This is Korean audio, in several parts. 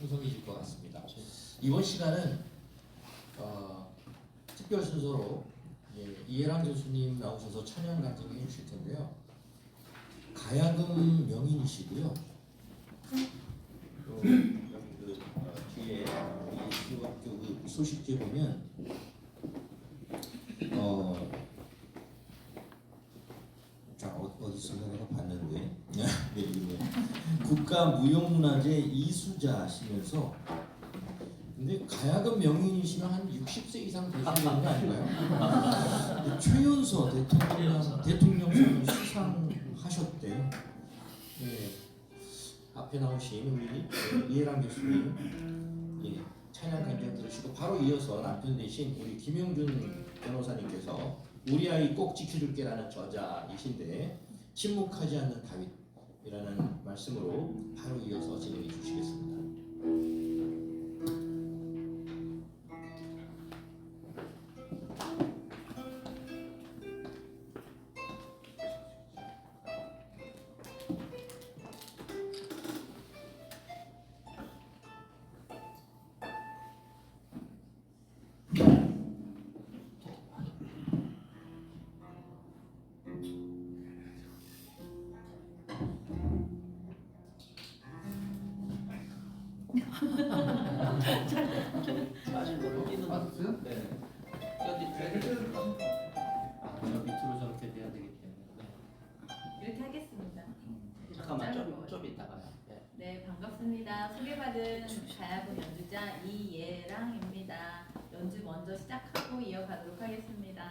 풍성해질 것 같습니다. 이번 시간은 특별 순서로 이해랑 교수님 나오셔서 찬양 간증을 해주실 텐데요. 가야금 명인이시고요. 또 여기 뒤에 이 소식지에 보면 어디서 내가 봤는데 국가무형문화재 이수자시면서 근데 가야금 명인이시면 한 60세 이상 되셔야 되는 거 아닌가요? 최연소 대통령상을 수상하셨대요. 네. 앞에 나오신 우리 이해랑 교수님 찬양 간증 들으시고 바로 이어서 남편 대신 우리 김영준 변호사님께서 우리 아이 꼭 지켜줄게라는 저자이신데 침묵하지 않는 다윗이라는 말씀으로 바로 이어서 진행해 주시겠습니다. 빠진 거 여기는 봤어요? 네. 여기 저 밑으로 저렇게 돼야 되기 때문에 이렇게 하겠습니다. 잠깐만 짧은 좀 이따가요. 네, 반갑습니다. 소개받은 가야금 연주자 이예랑입니다. 연주 먼저 시작하고 이어가도록 하겠습니다.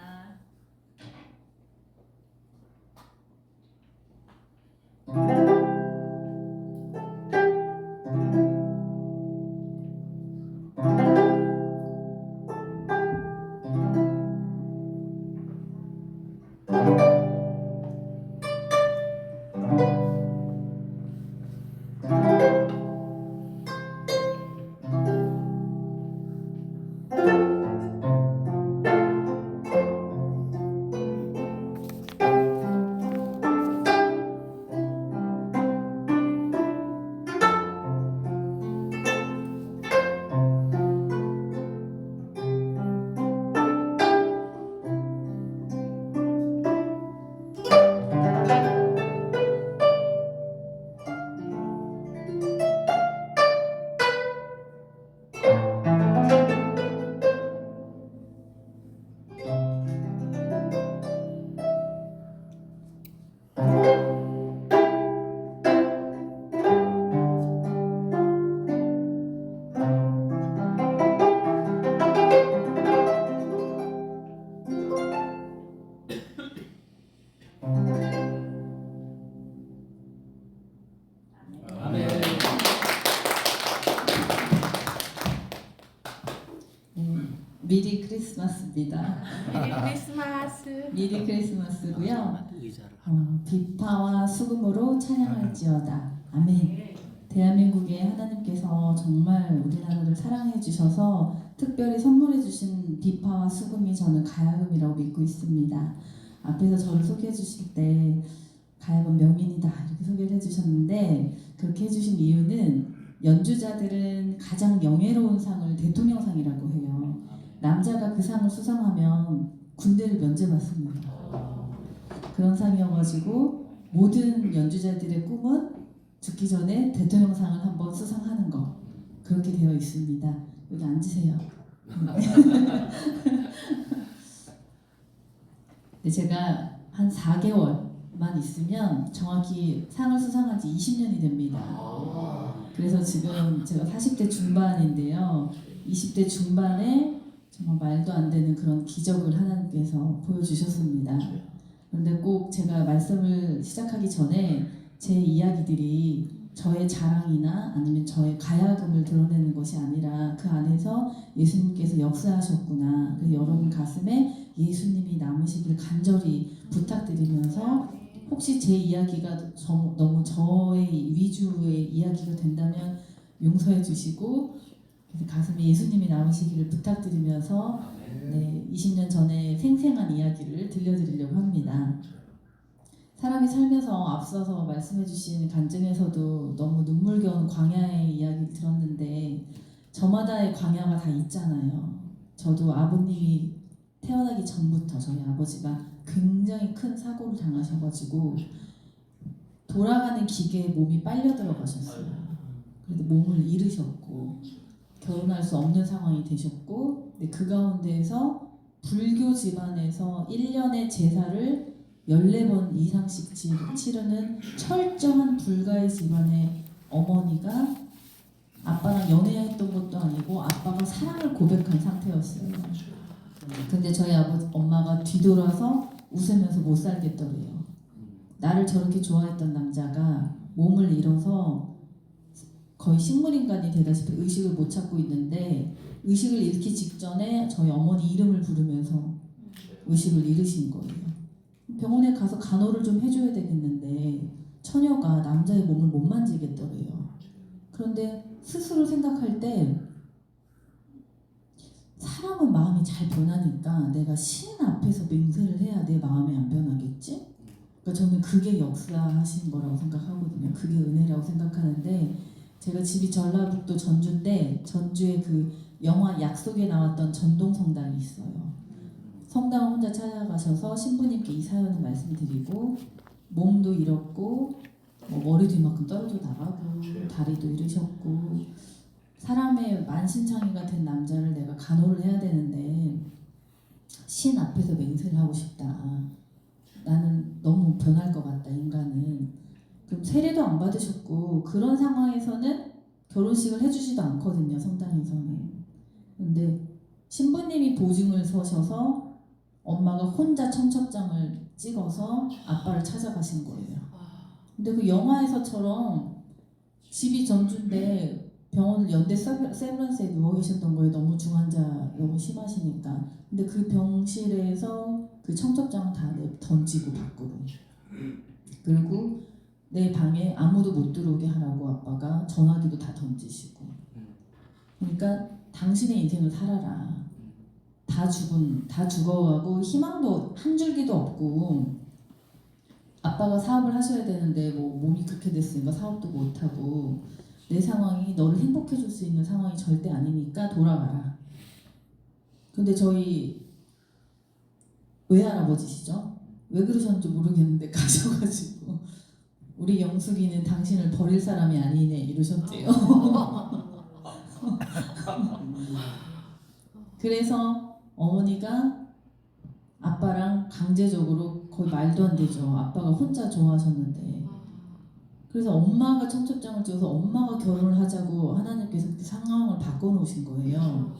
미리 크리스마스입니다. 메리 크리스마스. 미리 크리스마스고요. 비파와 수금으로 찬양할지어다. 아멘. 대한민국에 하나님께서 정말 우리나라를 사랑해 주셔서 특별히 선물해 주신 비파와 수금이 저는 가야금이라고 믿고 있습니다. 앞에서 저를 소개해 주실 때 가야금 명인이다 이렇게 소개를 해주셨는데 그렇게 해주신 이유는 연주자들은 가장 명예로운 상을 대통령상이라고 해요. 남자가 그 상을 수상하면 군대를 면제받습니다. 그런 상이어가지고 모든 연주자들의 꿈은 죽기 전에 대통령상을 한번 수상하는 거 그렇게 되어 있습니다. 여기 앉으세요. 근데 제가 한 4개월만 있으면 정확히 상을 수상한 지 20년이 됩니다. 그래서 지금 제가 40대 중반인데요. 20대 중반에 정말 말도 안 되는 그런 기적을 하나님께서 보여주셨습니다. 그런데 꼭 제가 말씀을 시작하기 전에 제 이야기들이 저의 자랑이나 아니면 저의 가야금을 드러내는 것이 아니라 그 안에서 예수님께서 역사하셨구나. 그래서 여러분 가슴에 예수님이 남으시길 간절히 부탁드리면서 혹시 제 이야기가 너무 저의 위주의 이야기가 된다면 용서해 주시고 가슴에 예수님이 남으시기를 부탁드리면서 20년 전에 생생한 이야기를 들려드리려고 합니다. 사람이 살면서 앞서서 말씀해 주신 간증에서도 너무 눈물겨운 광야의 이야기를 들었는데 있는데 저마다의 광야가 다 있잖아요. 저도 아버님이 태어나기 전부터 저희 아버지가 굉장히 큰 사고를 당하셔가지고 돌아가는 기계에 몸이 빨려 들어가셨어요. 그래도 몸을 잃으셨고 결혼할 수 없는 상황이 되셨고, 근데 그 가운데에서 불교 집안에서 1년의 제사를 14번 이상씩 치르는 철저한 불가의 집안의 어머니가 아빠랑 연애했던 것도 아니고 아빠가 사랑을 고백한 상태였어요. 근데 저희 엄마가 뒤돌아서 웃으면서 못 살겠더래요. 나를 저렇게 좋아했던 남자가 몸을 잃어서 거의 식물인간이 되다시피 의식을 못 찾고 있는데 의식을 잃기 직전에 저희 어머니 이름을 부르면서 의식을 잃으신 거예요. 병원에 가서 간호를 좀 해줘야 되겠는데 처녀가 남자의 몸을 못 만지겠더래요. 그런데 스스로 생각할 때 사람은 마음이 잘 변하니까 내가 신 앞에서 맹세를 해야 내 마음이 안 변하겠지? 그러니까 저는 그게 역사하신 거라고 생각하거든요. 그게 은혜라고 생각하는데 제가 집이 전라북도 전주인데 전주에 그 영화 약속에 나왔던 전동성당이 있어요. 성당을 혼자 찾아가셔서 신부님께 이 사연을 말씀드리고 몸도 잃었고 머리도 이만큼 떨어져 나가고 다리도 잃으셨고 사람의 만신창이가 된 남자를 내가 간호를 해야 되는데 신 앞에서 맹세를 하고 싶다. 나는 너무 변할 것 같다 인간은. 그럼 세례도 안 받으셨고 그런 상황에서는 결혼식을 해주지도 않거든요. 성당에서는. 근데 신부님이 보증을 서셔서 엄마가 혼자 청첩장을 찍어서 아빠를 찾아가신 거예요. 근데 그 영화에서처럼 집이 전주인데 병원을 연대 세브란스에 누워 계셨던 거예요. 너무 중환자 너무 심하시니까. 근데 그 병실에서 그 청첩장을 다 던지고 밖으로. 그리고 내 방에 아무도 못 들어오게 하라고 아빠가 전화기도 다 던지시고. 그러니까 당신의 인생을 살아라. 다 죽어가고 희망도 한 줄기도 없고 아빠가 사업을 하셔야 되는데 뭐 몸이 그렇게 됐으니까 사업도 못하고 내 상황이 너를 행복해 줄 수 있는 상황이 절대 아니니까 돌아가라. 근데 저희 외할아버지시죠? 왜 그러셨는지 모르겠는데 가셔가지고 우리 영숙이는 당신을 버릴 사람이 아니네 이러셨대요. 그래서 어머니가 아빠랑 강제적으로 거의 말도 안 되죠. 아빠가 혼자 좋아하셨는데. 그래서 엄마가 청첩장을 찍어서 엄마가 결혼을 하자고 하나님께서 그 상황을 바꿔놓으신 거예요.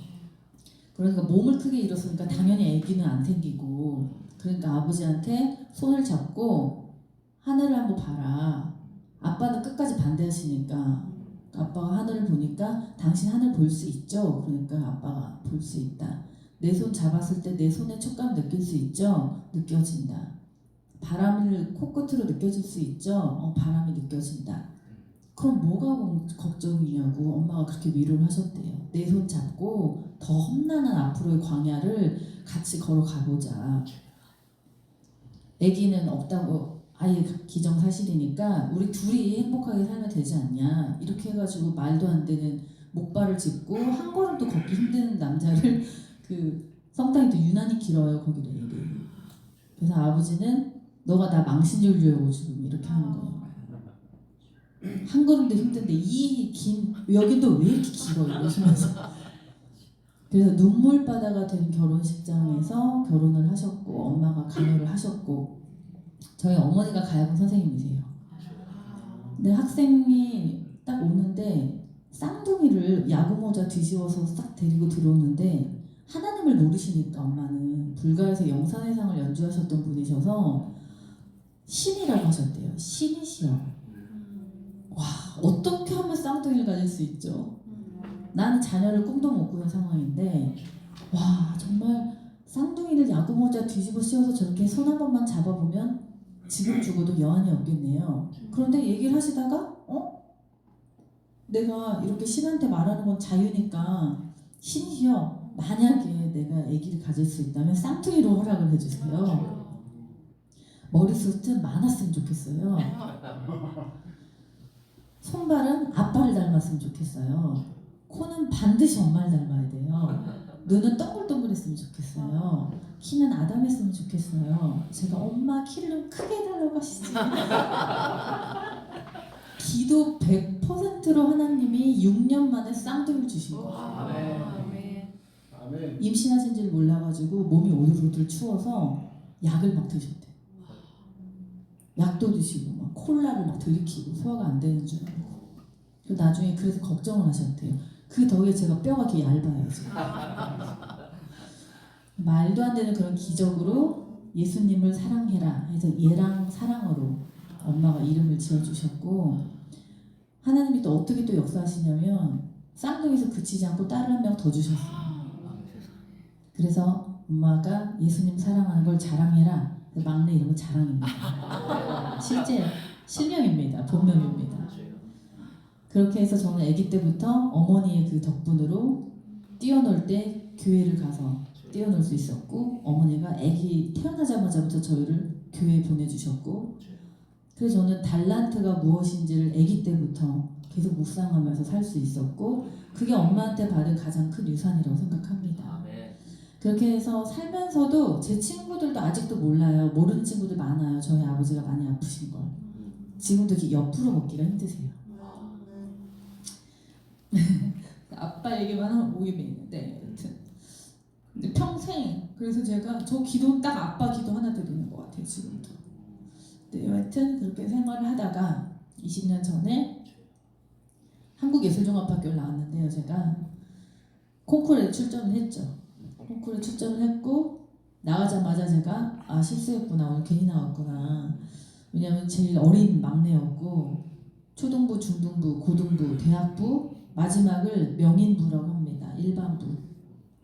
그러니까 몸을 크게 잃었으니까 당연히 아기는 안 생기고 그러니까 아버지한테 손을 잡고 하늘을 한번 봐라. 아빠는 끝까지 반대하시니까 아빠가 하늘을 보니까 당신 하늘 볼 수 있죠? 그러니까 아빠가 볼 수 있다. 내 손 잡았을 때 내 손의 촉감 느낄 수 있죠? 느껴진다. 바람을 코끝으로 느껴질 수 있죠? 바람이 느껴진다. 그럼 뭐가 걱정이냐고 엄마가 그렇게 위로를 하셨대요. 내 손 잡고 더 험난한 앞으로의 광야를 같이 걸어가보자. 아기는 없다고 아예 기정사실이니까 우리 둘이 행복하게 살면 되지 않냐. 이렇게 해가지고 말도 안 되는 목발을 짚고 한 걸음도 걷기 힘든 남자를 그 성당이 또 유난히 길어요. 거기도 일이. 그래서 아버지는 너가 나 망신줄 주려고 지금 이렇게 하는 거예요. 한 걸음도 힘든데 이 긴 여기도 왜 이렇게 길어 이러시면서 그래서 눈물바다가 된 결혼식장에서 결혼을 하셨고 엄마가 간호를 하셨고 저희 어머니가 가야금 선생님이세요. 근데 학생이 딱 오는데 쌍둥이를 야구모자 뒤집어서 싹 데리고 들어오는데 하나님을 모르시니까 엄마는 불가에서 영산회상을 연주하셨던 분이셔서 신이라고 하셨대요. 신이시여. 와 어떻게 하면 쌍둥이를 가질 수 있죠? 나는 자녀를 꿈도 못 꾸는 상황인데 와 정말 쌍둥이를 야구모자 뒤집어 씌워서 저렇게 손 한 번만 잡아보면 지금 죽어도 여한이 없겠네요. 그런데 얘기를 하시다가 내가 이렇게 신한테 말하는 건 자유니까 신이시여 만약에 내가 아기를 가질 수 있다면 쌍둥이로 허락을 해주세요. 머리숱은 많았으면 좋겠어요. 손발은 아빠를 닮았으면 좋겠어요. 코는 반드시 엄마를 닮아야 돼요. 눈은 동글동글했으면 좋겠어요. 키는 아담했으면 좋겠어요. 제가 엄마 키를 좀 크게 해달라고 하시지. 기도 100%로 하나님이 6년 만에 쌍둥이를 주신 거예요. 아멘. 아멘. 임신하신지를 몰라가지고 몸이 오들오들 추워서 약을 막 드셨대. 약도 드시고 막 콜라를 막 들이키고 소화가 안 되는 줄 알고. 그리고 나중에 그래서 걱정을 하셨대요. 그 덕에 제가 뼈가 이렇게 얇아요 지금. 말도 안 되는 그런 기적으로 예수님을 사랑해라 해서 얘랑 사랑으로 엄마가 이름을 지어주셨고, 하나님이 또 어떻게 또 역사하시냐면 쌍둥이에서 그치지 않고 딸을 한 명 더 주셨어요. 그래서 엄마가 예수님 사랑하는 걸 자랑해라. 막내 이름은 자랑입니다. 실제 실명입니다. 본명입니다. 그렇게 해서 저는 아기 때부터 어머니의 그 덕분으로 뛰어놀 때 교회를 가서 뛰어놀 수 있었고, 어머니가 아기 태어나자마자부터 저희를 교회에 보내주셨고, 그래서 저는 달란트가 무엇인지를 아기 때부터 계속 묵상하면서 살 수 있었고, 그게 엄마한테 받은 가장 큰 유산이라고 생각합니다. 그렇게 해서 살면서도 제 친구들도 아직도 몰라요. 모르는 친구들 많아요. 저희 아버지가 많이 아프신 걸. 지금도 이렇게 옆으로 걷기가 힘드세요. 아빠 얘기만 하면 오게 있는데, 여튼 근데 평생 그래서 제가 저 기도 딱 아빠 기도 하나 드리는 것 같아요 지금도. 네, 여하튼 그렇게 생활을 하다가 20년 전에 한국예술종합학교를 나왔는데요. 제가 콩쿠르에 출전을 했죠. 콩쿠르에 출전을 했고, 나가자마자 제가 실수했구나, 오늘 괜히 나왔구나. 왜냐면 제일 어린 막내였고, 초등부, 중등부, 고등부, 대학부, 마지막을 명인부라고 합니다. 일반부.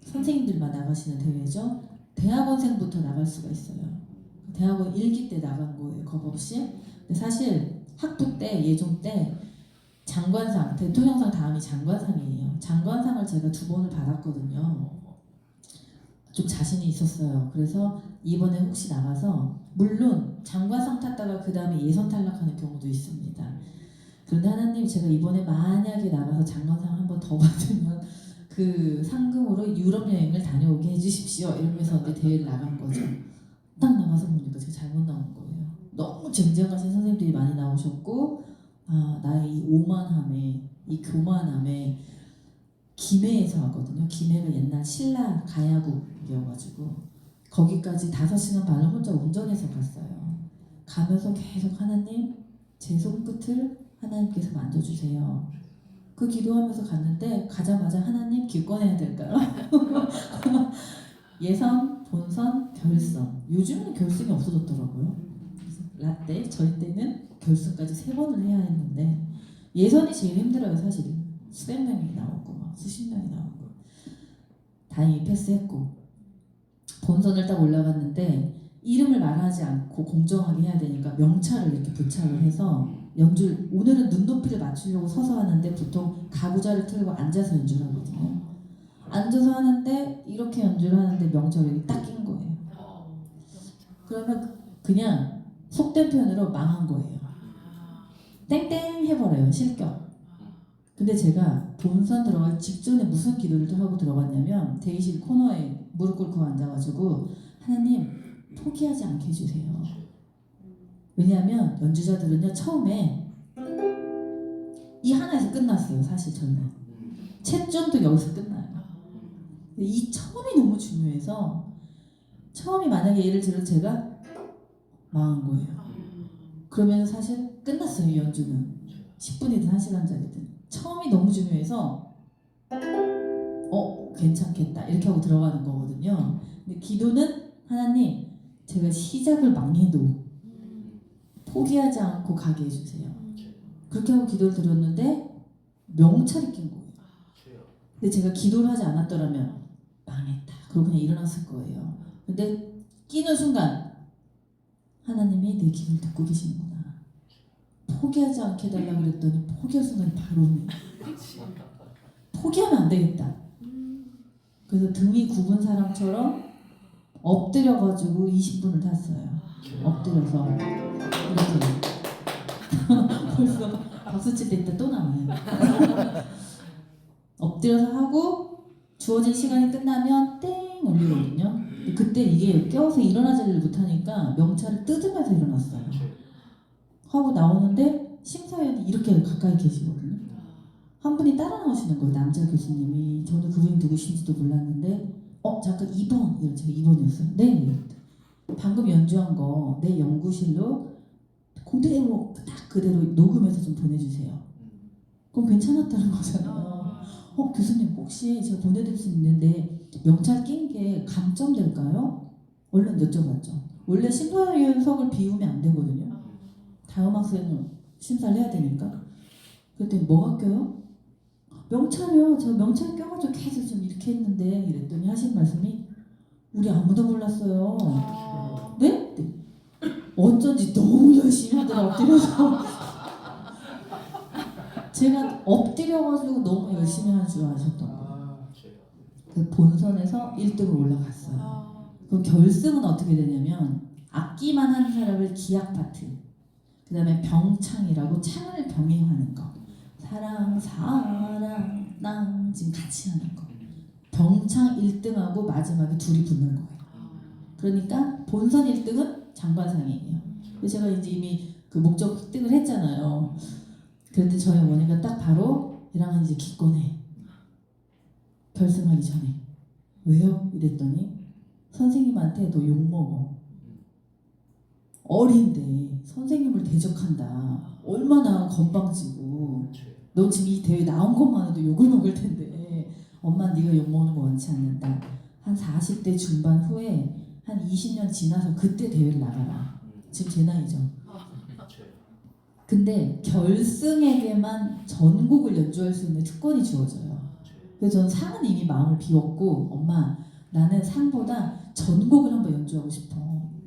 선생님들만 나가시는 대회죠. 대학원생부터 나갈 수가 있어요. 대학원 1기 때 나간 거예요. 겁 없이. 근데 사실 학부 때, 예종 때 장관상, 대통령상 다음이 장관상이에요. 장관상을 제가 2번을 받았거든요. 좀 자신이 있었어요. 그래서 이번에 혹시 나가서, 물론 장관상 탔다가 그 다음에 예선 탈락하는 경우도 있습니다. 그런데 하나님, 제가 이번에 만약에 나가서 장관상 한 번 더 받으면 그 상금으로 유럽 여행을 다녀오게 해주십시오. 이러면서 이제 대회를 나간 거죠. 딱 나가서 보니까 제가 잘못 나온 거예요. 너무 쟁쟁하신 선생님들이 많이 나오셨고, 나의 이 오만함에, 이 교만함에, 김해에서 왔거든요. 김해가 옛날 신라 가야국이어가지고 거기까지 5시간 반을 혼자 운전해서 갔어요. 가면서 계속 하나님, 제 손끝을 하나님께서 만져주세요. 그 기도하면서 갔는데, 가자마자 하나님 기권해야 될까요? 예선, 본선, 결선. 요즘은 결승이 없어졌더라고요. 그래서 라떼, 저희 때는 결승까지 3번을 해야 했는데, 예선이 제일 힘들어요 사실. 수백 명이 나오고 막 수십 명이 나오고. 다행히 패스했고, 본선을 딱 올라갔는데 이름을 말하지 않고 공정하게 해야 되니까 명찰을 이렇게 부착을 해서 연주를, 오늘은 눈높이를 맞추려고 서서 하는데 보통 가구자를 틀고 앉아서 연주를 하거든요. 앉아서 하는데 이렇게 연주를 하는데 명찰이 딱 낀 거예요. 그러면 그냥 속된 표현으로 망한 거예요. 땡땡 해버려요, 실격. 근데 제가 본선 들어갈 직전에 무슨 기도를 하고 들어갔냐면, 대기실 코너에 무릎 꿇고 앉아가지고 하나님 포기하지 않게 해주세요. 왜냐하면 연주자들은요, 처음에 이 하나에서 끝났어요. 사실 저는 채점도 여기서 끝나요. 이 처음이 너무 중요해서, 처음이 만약에 예를 들어 제가 망한 거예요. 그러면 사실 끝났어요. 이 연주는 10분이든 1시간짜리든. 처음이 너무 중요해서 괜찮겠다 이렇게 하고 들어가는 거거든요. 근데 기도는 하나님, 제가 시작을 망해도 포기하지 않고 가게 해주세요. 그렇게 하고 기도를 드렸는데 명찰이 낀 거예요. 근데 제가 기도를 하지 않았더라면 망했다, 그러고 그냥 일어났을 거예요. 근데 끼는 순간 하나님이 내 기도를 듣고 계시는구나, 포기하지 않게 해달라고 그랬더니 포기할 순간이 바로 옵니다. 포기하면 안 되겠다. 그래서 등이 굽은 사람처럼 엎드려가지고 20분을 탔어요. 엎드려서 이렇게. 벌써 박수 칠 때 또 나와요. 엎드려서 하고 주어진 시간이 끝나면 땡 울리거든요. 근데 그때 이게 깨워서 일어나지를 못하니까 명찰을 뜯으면서 일어났어요. 하고 나오는데 심사위원이 이렇게 가까이 계시거든요. 한 분이 따라 나오시는 거예요. 남자 교수님이. 저는 그분이 누구신지도 몰랐는데 잠깐 2번 이런 제가 2번이었어요. 네. 방금 연주한 거 내 연구실로 그대로 딱 그대로 녹음해서 좀 보내주세요. 그럼 괜찮았다는 거잖아요. 교수님 혹시 제가 보내드릴 수 있는데 명찰 낀 게 감점될까요? 얼른 여쭤봤죠. 원래 심사위원석을 비우면 안 되거든요. 다음 학생은 심사를 해야 되니까. 그랬더니 뭐가 껴요? 명찰이요. 저 명찰 껴가지고 계속 좀 이렇게 했는데 이랬더니 하신 말씀이 우리 아무도 몰랐어요. 네? 네. 어쩐지 너무 열심히 하더라 엎드려서. 제가 엎드려가지고 너무 열심히 하는 줄 아셨던 거예요. 그 본선에서 1등으로 올라갔어요. 그럼 결승은 어떻게 되냐면 악기만 하는 사람을 기악 파트, 그 다음에 병창이라고 창을 병행하는 거, 사랑 난 지금 같이 하는 거, 병창 1등하고 마지막에 둘이 붙는 거예요. 그러니까 본선 1등은 장관상이에요. 그래서 제가 이제 이미 그 목적 획득을 했잖아요. 그런데 저희 어머니가 딱 바로 얘랑은 이제 기권해. 결승하기 전에. 왜요? 이랬더니 선생님한테 너 욕먹어. 어린데 선생님을 대적한다. 얼마나 건방지고. 너 지금 이 대회 나온 것만 해도 욕을 먹을 텐데 엄마 네가 욕먹는 거 원치 않는다. 한 40대 중반 후에 한 20년 지나서 그때 대회를 나가라. 지금 제 나이죠. 근데 결승에게만 전곡을 연주할 수 있는 특권이 주어져요. 그래서 저는 상은 이미 마음을 비웠고 엄마 나는 상보다 전곡을 한번 연주하고 싶어.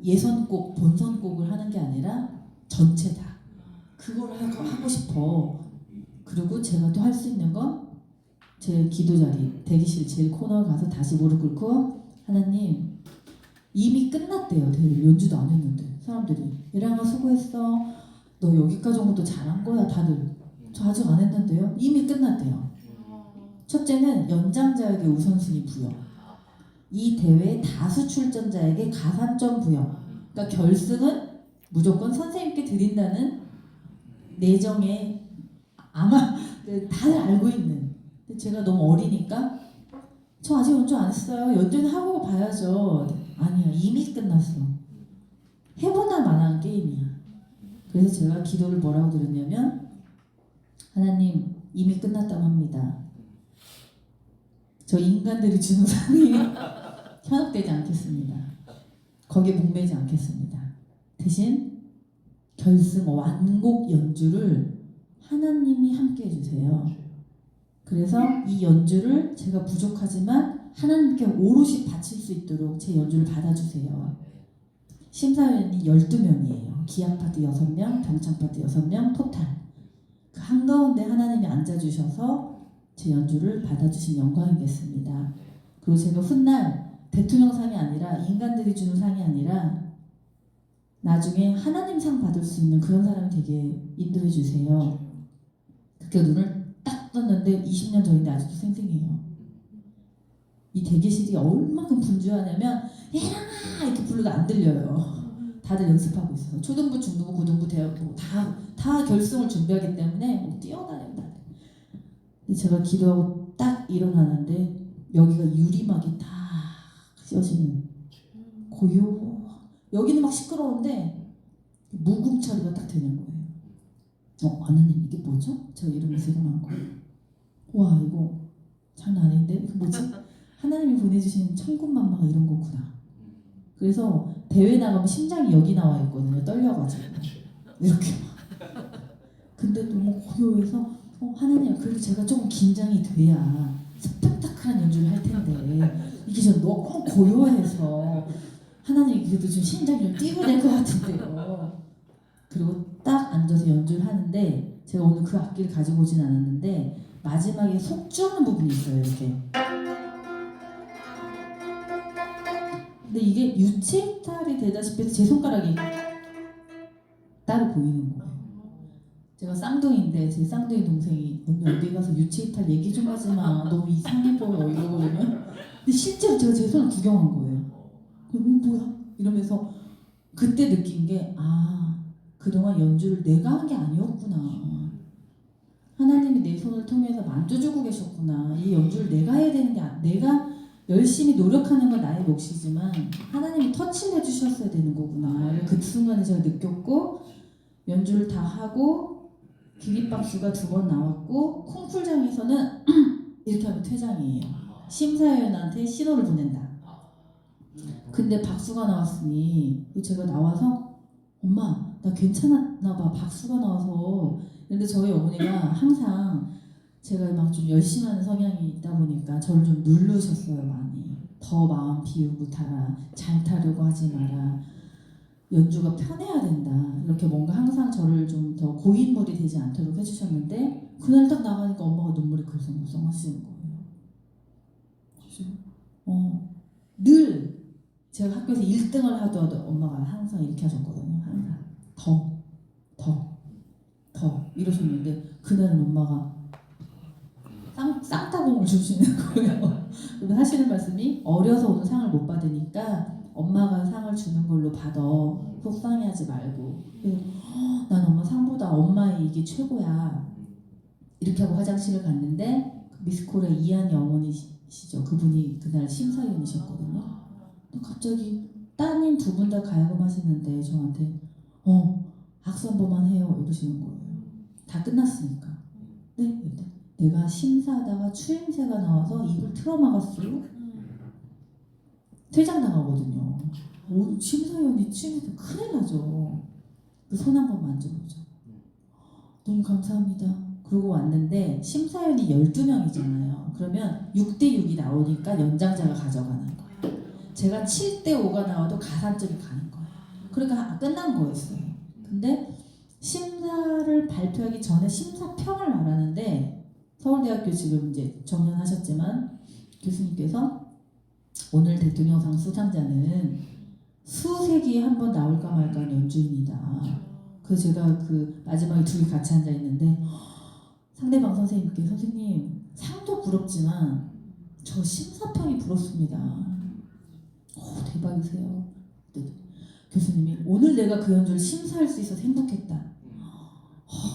예선곡, 본선곡을 하는 게 아니라 전체 다. 그걸 하고 싶어. 그리고 제가 또 할 수 있는 건 제 기도 자리, 대기실 제일 코너에 가서 다시 무릎 꿇고 하나님 이미 끝났대요. 대회 연주도 안 했는데 사람들이 얘랑아 수고했어. 너 여기까지 온 것도 잘한 거야 다들. 저 아직 안 했는데요. 이미 끝났대요. 첫째는 연장자에게 우선순위 부여. 이 대회 다수 출전자에게 가산점 부여. 그러니까 결승은 무조건 선생님께 드린다는 내정에 아마 다들 알고 있는. 근데 제가 너무 어리니까 저 아직 연주 안 했어요. 연주는 하고 봐야죠. 아니야 이미 끝났어. 해보나 마나한 게임이야. 그래서 제가 기도를 뭐라고 드렸냐면 하나님 이미 끝났다고 합니다. 저 인간들이 주는 상이 현혹되지 않겠습니다. 거기에 목매지 않겠습니다. 대신 결승 완곡 연주를 하나님이 함께 해주세요. 그래서 이 연주를 제가 부족하지만 하나님께 오롯이 바칠 수 있도록 제 연주를 받아주세요. 심사위원이 12명이에요. 기악 파트 6명, 병창 파트 6명, 토탈. 그 한가운데 하나님이 앉아주셔서 제 연주를 받아주신 영광이겠습니다. 그리고 제가 훗날 대통령상이 아니라 인간들이 주는 상이 아니라 나중에 하나님 상 받을 수 있는 그런 사람이 되게 인도해 주세요. 그렇게 눈을 딱 떴는데 20년 전인데 아직도 생생해요. 이 대기실이 얼마큼 분주하냐면 얘랑아 이렇게 불러도 안 들려요. 다들 연습하고 있어요. 초등부, 중등부, 고등부, 대학부 다 결승을 준비하기 때문에 뛰어다닌다. 제가 기도하고 딱 일어나는데 여기가 유리막이 딱 씌어지는 고요. 여기는 막 시끄러운데 묵음 처리가 딱 되는 거예요. 하나님 이게 뭐죠? 제가 이러면서 일어난 거예요. 와 이거 장난 아닌데 이거 뭐지? 하나님이 보내주신 천군만마가 이런 거구나. 그래서 대회 나가면 심장이 여기 나와 있거든요. 떨려가지고 이렇게 막. 근데 너무 고요해서 하나님 그래도 제가 조금 긴장이 돼야 스펙타클한 연주를 할 텐데 이게 좀 너무 고요해서 하나님 그래도 좀 심장이 좀 뛰고 될 것 같은데요. 그리고 딱 앉아서 연주를 하는데 제가 오늘 그 악기를 가지고 오진 않았는데 마지막에 속주하는 부분이 있어요. 이렇게. 근데 이게 유체이탈이 되다시피 해서 제 손가락이 따로 보이는 거예요. 제가 쌍둥이인데 제 쌍둥이 동생이 언니 어디 가서 유체이탈 얘기 좀 하지 마. 너무 이상해 보여 이러거든요. 근데 실제로 제가 제 손을 구경한 거예요. 뭐야? 이러면서 그때 느낀 게 그동안 연주를 내가 한 게 아니었구나. 하나님이 내 손을 통해서 만져주고 계셨구나. 이 연주를 내가 해야 되는 게 내가 열심히 노력하는 건 나의 몫이지만 하나님이 터치를 해주셨어야 되는 거구나. 그 순간에 제가 느꼈고 연주를 다 하고 기립박수가 2번 나왔고 콩쿨장에서는 이렇게 하면 퇴장이에요. 심사위원한테 신호를 보낸다. 근데 박수가 나왔으니 제가 나와서 엄마 나 괜찮았나 봐 박수가 나와서. 근데 저희 어머니가 항상 제가 막 좀 열심히 하는 성향이 있다 보니까 저를 좀 누르셨어요. 많이. 더 마음 비우고 타라. 잘 타려고 하지 마라. 연주가 편해야 된다. 이렇게 뭔가 항상 저를 좀 더 고인물이 되지 않도록 해주셨는데 그날 딱 나가니까 엄마가 눈물이 글썽글썽하시는 거예요. 늘 제가 학교에서 1등을 하더라도 엄마가 항상 이렇게 하셨거든요. 항상 더 이러셨는데 그날은 엄마가 쌍따봉을 주시는 거예요. 그리고 하시는 말씀이 어려서 오늘 상을 못 받으니까 엄마가 상을 주는 걸로 받아. 속상해하지 말고. 그래서 난 엄마 상보다 엄마의 이게 최고야. 이렇게 하고 화장실을 갔는데 미스코리아 이한이 어머니시죠. 그분이 그날 심사위원이셨거든요. 갑자기 따님 2분 다 가야금 하시는데 저한테 악수 한 번만 해요 이러시는 거예요. 다 끝났으니까. 네? 내가 심사하다가 추임새가 나와서 입을 틀어막았어요. 퇴장당하거든요. 심사위원이 추임새 큰일 나죠. 그 손 한 번 만져보죠. 너무 감사합니다. 그러고 왔는데 심사위원이 12명이잖아요. 그러면 6대6이 나오니까 연장자가 가져가는 거예요. 제가 7대5가 나와도 가산점이 가는 거예요. 그러니까 끝난 거였어요. 근데 심사를 발표하기 전에 심사평을 말하는데 서울대학교 지금 이제 정년하셨지만 교수님께서 오늘 대통령상 수상자는 수세기에 한 번 나올까 말까 하는 연주인이다. 그래서 제가 그 마지막에 2개 같이 앉아 있는데 상대방 선생님께 선생님 상도 부럽지만 저 심사평이 부럽습니다. 대박이세요. 교수님이 오늘 내가 그 연주를 심사할 수 있어서 행복했다.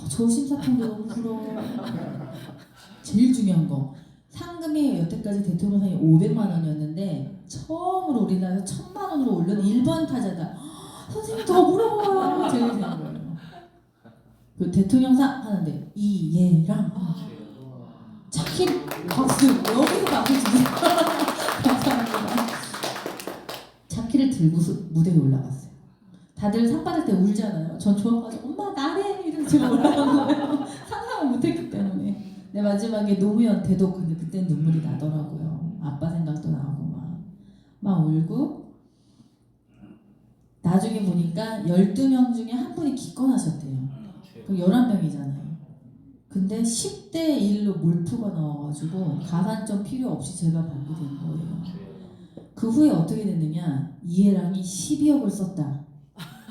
저 심사평도 너무 부러워. 제일 중요한 거 상금이 여태까지 대통령상이 500만 원이었는데 처음으로 우리나라에서 1000만 원으로 올린 1번 타자다. 선생님 더 부러워요. 제일 되는 거예요. 그 대통령상 하는데 이예랑 차키 박수 여기서 박수 주세요. 감사합니다. 차키를 들고 무대에 올라갔어요. 다들 상 받을 때 울잖아요. 전 좋아가지고 엄마 나래 이러면서 제가 올라간 거예요. 상상을 못했기 때문에. 내 마지막에 노무현 대독 근데 그때 눈물이 나더라고요. 아빠 생각도 나고 막 울고 나중에 보니까 12명 중에 한 분이 기권하셨대요. 그럼 11명이잖아요. 근데 10대 1로 몰표가 나와가지고 가산점 필요 없이 제가 받게 된 거예요. 그 후에 어떻게 됐느냐 이해랑이 12억을 썼다.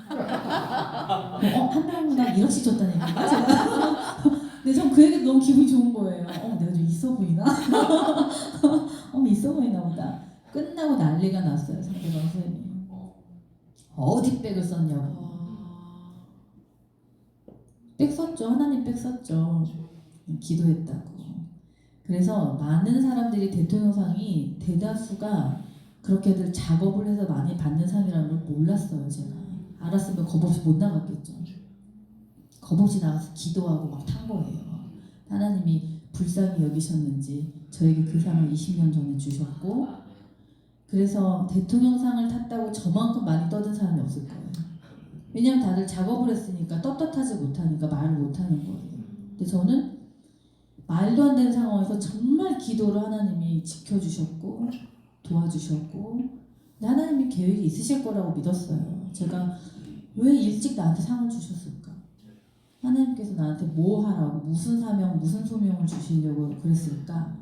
한 명당 1억씩 줬다는 얘기인가 제가? 근데 전 그 얘기 너무 기분이 좋은 거예요. 내가 좀 있어 보이나? 있어 보이나 보다. 끝나고 난리가 났어요. 상대방 선생님이. 어디 백을 썼냐고. 백 썼죠. 하나님 백 썼죠. 기도했다고. 그래서 많은 사람들이 대통령상이 대다수가 그렇게들 작업을 해서 많이 받는 상이라는 걸 몰랐어요. 제가. 알았으면 겁없이 못 나갔겠죠. 겁없이 나가서 기도하고 막 탄 거예요. 하나님이 불쌍히 여기셨는지 저에게 그 상을 20년 전에 주셨고 그래서 대통령상을 탔다고 저만큼 많이 떠든 사람이 없을 거예요. 왜냐면 다들 작업을 했으니까 떳떳하지 못하니까 말을 못하는 거예요. 근데 저는 말도 안 되는 상황에서 정말 기도로 하나님이 지켜주셨고 도와주셨고 근데 하나님이 계획이 있으실 거라고 믿었어요. 제가 왜 일찍 나한테 상을 주셨을까? 하나님께서 나한테 뭐 하라고 무슨 사명 무슨 소명을 주시려고 그랬을까?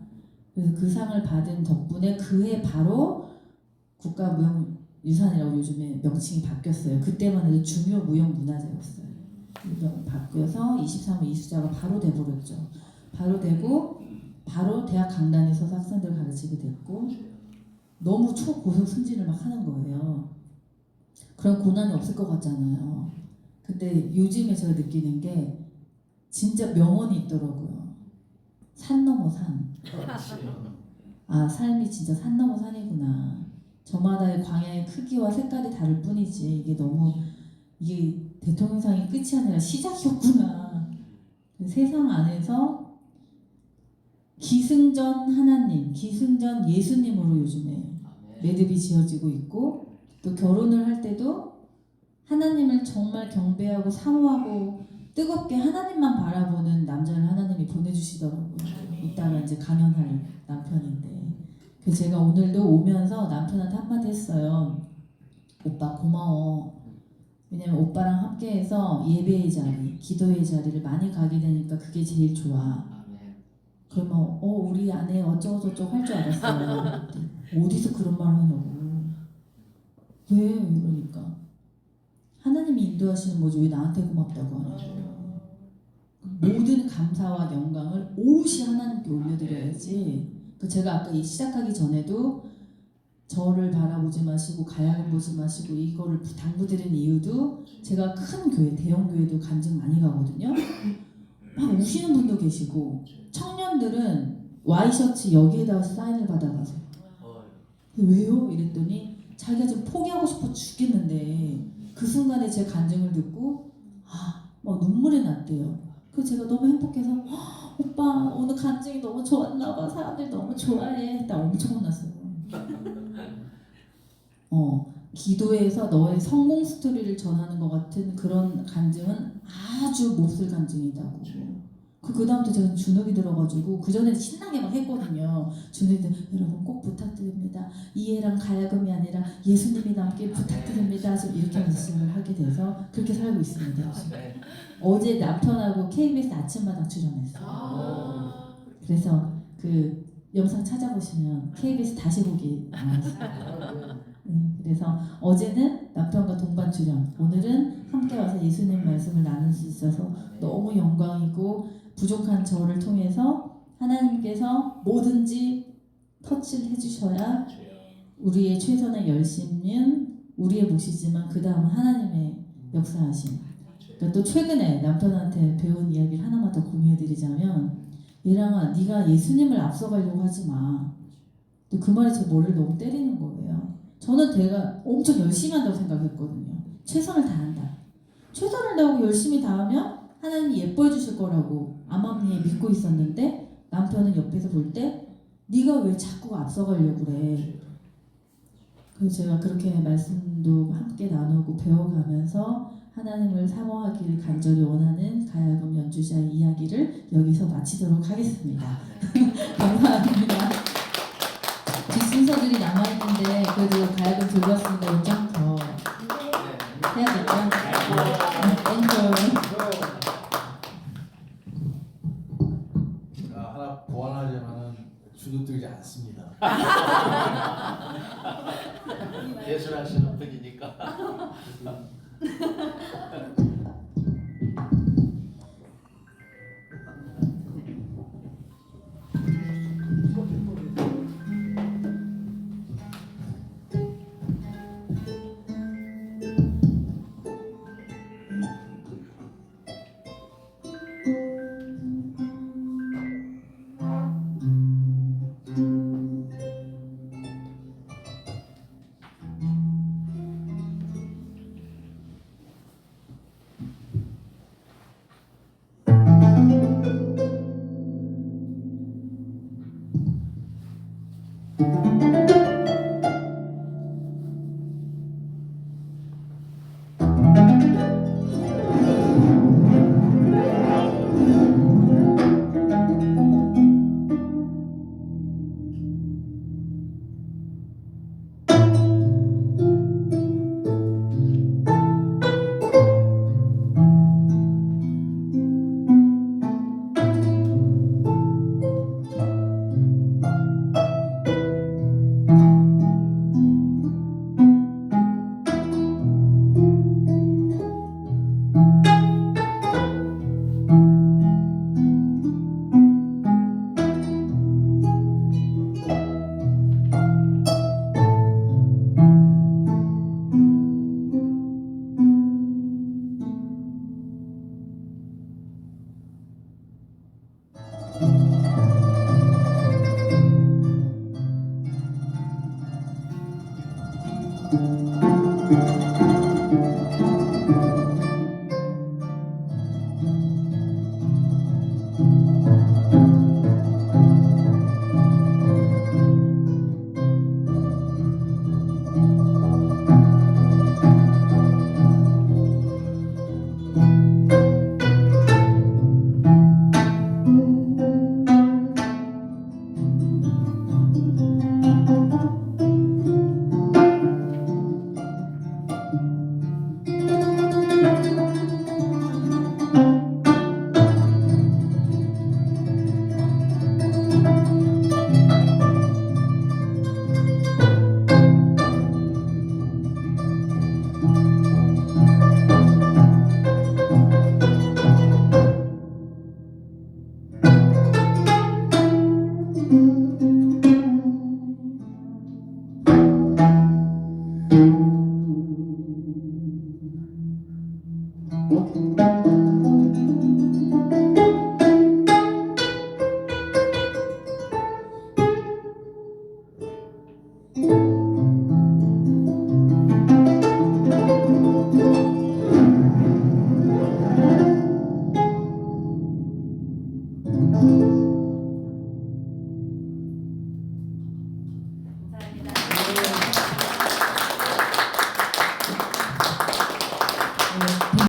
그래서 그 상을 받은 덕분에 그해 바로 국가무형유산이라고 요즘에 명칭이 바뀌었어요. 그때만 해도 중요무형문화재였어요. 바뀌어서 23호 이수자가 바로 돼버렸죠. 바로 되고 바로 대학 강단에 서서 학생들 가르치게 됐고 너무 초고속 승진을 막 하는 거예요. 그런 고난이 없을 것 같잖아요. 근데 요즘에 제가 느끼는 게 진짜 명언이 있더라고요. 산 넘어 산. 아, 삶이 진짜 산 넘어 산이구나. 저마다의 광야의 크기와 색깔이 다를 뿐이지 이게 대통령상이 끝이 아니라 시작이었구나. 세상 안에서 기승전 하나님, 기승전 예수님으로 요즘에 매듭이 지어지고 있고 또 결혼을 할 때도 하나님을 정말 경배하고 사모하고 뜨겁게 하나님만 바라보는 남자를 하나님이 보내주시더라고요. 이따가 이제 강연할 남편인데 그래서 제가 오늘도 오면서 남편한테 한마디 했어요. 오빠 고마워. 왜냐면 오빠랑 함께해서 예배의 자리, 기도의 자리를 많이 가게 되니까 그게 제일 좋아. 그러면 우리 아내 어쩌고저쩌고 할 줄 알았어요. 어디서 그런 말을 하냐고. 왜? 이러니까 하나님이 인도하시는 거지 왜 나한테 고맙다고 하냐고. 모든 감사와 영광을 오롯이 하나님께 올려드려야지. 제가 아까 시작하기 전에도 저를 바라보지 마시고 가야금 보지 마시고 이거를 당부드린 이유도 제가 큰 교회, 대형 교회도 간증 많이 가거든요. 막 우시는 분도 계시고 청년들은 와이셔츠 여기에다가 사인을 받아가세요. 왜요? 이랬더니 자기가 지금 포기하고 싶어 죽겠는데 그 순간에 제 간증을 듣고 막 눈물이 났대요. 그래서 제가 너무 행복해서 오빠 오늘 간증이 너무 좋았나 봐. 사람들이 너무 좋아해. 나 엄청 혼났어요. 기도에서 너의 성공 스토리를 전하는 것 같은 그런 간증은 아주 몹쓸 간증이다고. 그 다음부터 제가 주눅이 들어가지고 그 전에 신나게 막 했거든요. 주눅이 여러분 꼭 부탁드립니다. 이해랑 가야금이 아니라 예수님이 남게 부탁드립니다. 이렇게 말씀을 하게 돼서 그렇게 살고 있습니다. 어제 남편하고 KBS 아침마당 출연했어요. 그래서 그 영상 찾아보시면 KBS 다시 보기 나왔어요. 네, 그래서 어제는 남편과 동반 출연, 오늘은 함께 와서 예수님 말씀을 나눌 수 있어서 너무 영광이고 부족한 저를 통해서 하나님께서 뭐든지 터치를 해주셔야 우리의 최선의 열심은 우리의 몫이지만 그 다음은 하나님의 역사하심. 그러니까 또 최근에 남편한테 배운 이야기를 하나만 더 공유해드리자면 얘랑아 네가 예수님을 앞서가려고 하지 마. 또 그 말이 제 머리를 너무 때리는 거예요. 저는 내가 엄청 열심히 한다고 생각했거든요. 최선을 다한다. 최선을 다하고 열심히 다하면 하나님이 예뻐해 주실 거라고 암암리에 믿고 있었는데 남편은 옆에서 볼 때 네가 왜 자꾸 앞서가려고 그래. 그래서 제가 그렇게 말씀도 함께 나누고 배워가면서 하나님을 사모하기를 간절히 원하는 가야금 연주자의 이야기를 여기서 마치도록 하겠습니다. 감사합니다. 뒷순서들이 남아있는데 그래도 가야금 들고 왔으니까 연장 더 해야겠죠? 하나 보완하자면은 주눅들지 않습니다. 예술하시는 분이니까. 네.